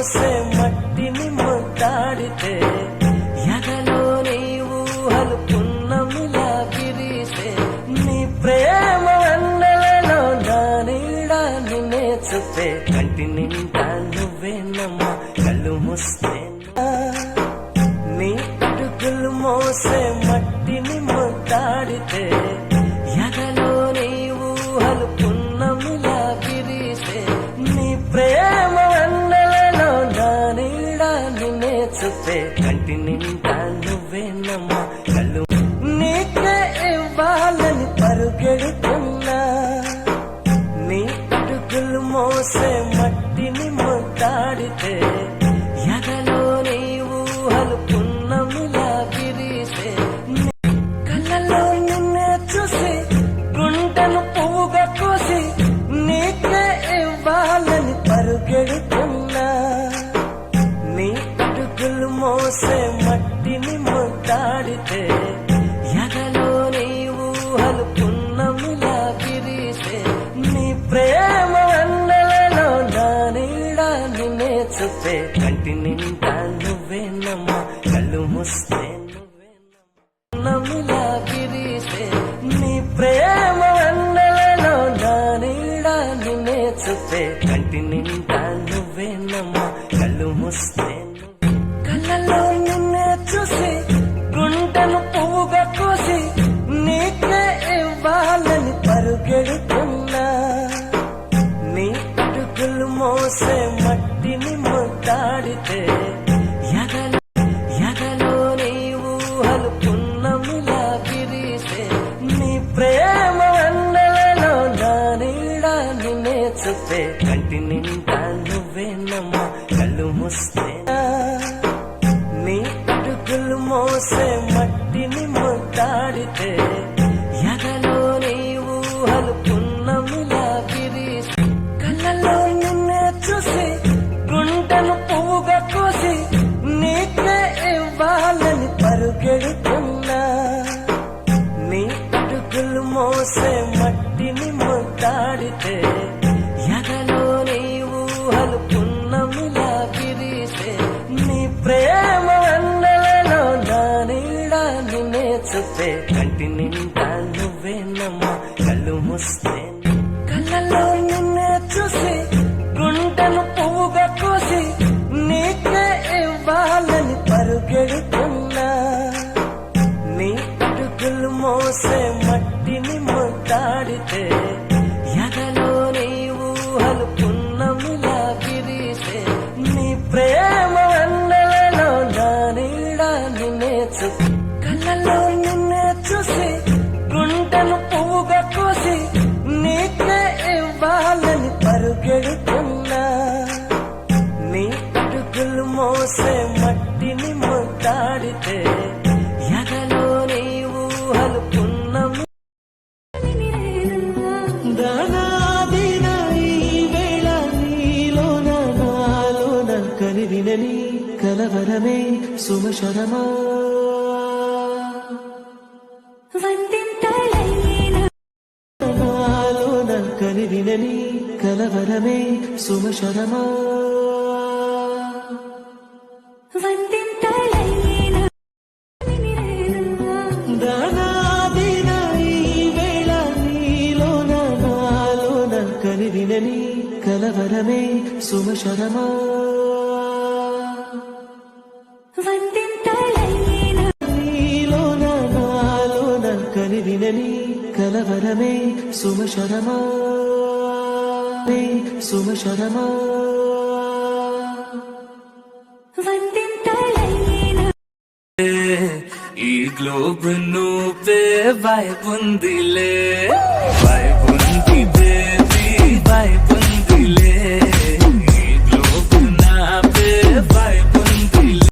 మోసే మట్టిని ముద్దాడితే ఎదలో నీవు హలుపున్నమిలా విరిసే నీ ప్రేమ అన్నలలో నా నీడ నిన్నే చూపే కంటి నిండా నువ్వేనమ్మా కళ్ళు మూస్తే నీ అడుగులు మోసే మట్టిని ముద్దాడితే ఎదలో నీవు హలుపున్నమిలా విరిసే నీ ప్రేమ అన్నలలో నా నీడ నిన్నే చూపే కంటి నిండా నువ్వేనమ్మా కళ్ళు నీకే ఇవ్వాలని పరుగెడుతున్నా నీ అడుగులు మోసే మట్టిని ముద్దాడితే ఎదలో నీవు హలుపున్నమిలా విరిసే కళ్ళలో నిన్నే చూసి గుండెను పువ్వుగా కోసి నీకే ఇవ్వాలని పరుగెడుతున్నా నీ అడుగులు మోసే మట్టిని ముద్దాడితే ఎదలో నీవు హలుపున్నమిలా విరిసే నీ ప్రేమ అన్నలలో నా నీడ నిన్నే చూపే కంటి నిండా నువ్వేనమ్మా కళ్ళు మూస్తే నమిలా విరిసే నీ ప్రేమ అన్నలలో నా నీడ నిన్నే చూపే కంటి నిండా నువ్వేనమ్మా కళ్ళు మూస్తే కళ్ళలో నిన్నే చూసి గుండెను పువ్వుగా కోసి నీకే ఇవ్వాలని పరుగెడుతున్నా నీ అడుగులు మోసే మట్టిని ముద్దాడితే ఎదలో నీవు హలుపున్నమిలా విరిసే నీ ప్రేమ అన్నలలో నా నీడ నిన్నే చూపే కంటి నిండా నువ్వేనమ్మా కళ్ళు మూస్తే నీ అడుగులు మోసే మట్టిని ముద్దాడితే ఎదలో నీవు హలుపున్నమిలా విరిసే కళ్ళలో నిన్నే చూసి గుండెను పువ్వుగా కోసి నీకే ఇవ్వాలని పరుగెడుతున్నా నీ అడుగులు మోసే మట్టిని ముద్దాడితే ఎదలో నీవు హలుపున్నమిలా విరిసే నీ ప్రేమ అన్నలలో నా నీడ నిన్నే చూపే కంటి నిండా నువ్వేనమ్మా కళ్ళు మూస్తే కళ్ళలో నిన్నే చూసి గుండెను పువ్వుగా కోసి నీకే ఇవ్వాలని పరుగెడుతున్నా నీ అడుగులు మోసే మట్టిని ముద్దాడితే ఎదలో నీవు హలుపున్నమిలా విరిసే నీ ప్రేమ అన్నలలో నా నీడ నిన్నే చూపే కళ్ళలో నిన్నే చూసి గుండెను పువ్వుగా కోసి నీకే ఇవ్వాలని పరుగెడుతున్నా నీ అడుగులు మోసే మట్టిని ముద్దాడితే ఎదలో నీవు హలుపున్నమి దానాదిన ఈ వేళ నీలోన నాలోన కనివినని కలవరమే సుమశరమా నాలోన కనివినని కలవరమే సుమశరమా దానాదిన ఈ వేళ నీలోన నాలోన కనివినని కలవరమే సుమశరమా నీలోన నాలోన కనివినని కలవరమే సుమశరమా సుమశరమా ఈ గ్లోబ్ నువ్వే వైబ్ ఉందిలే వైబ్ ఉంది బేబీ వైబ్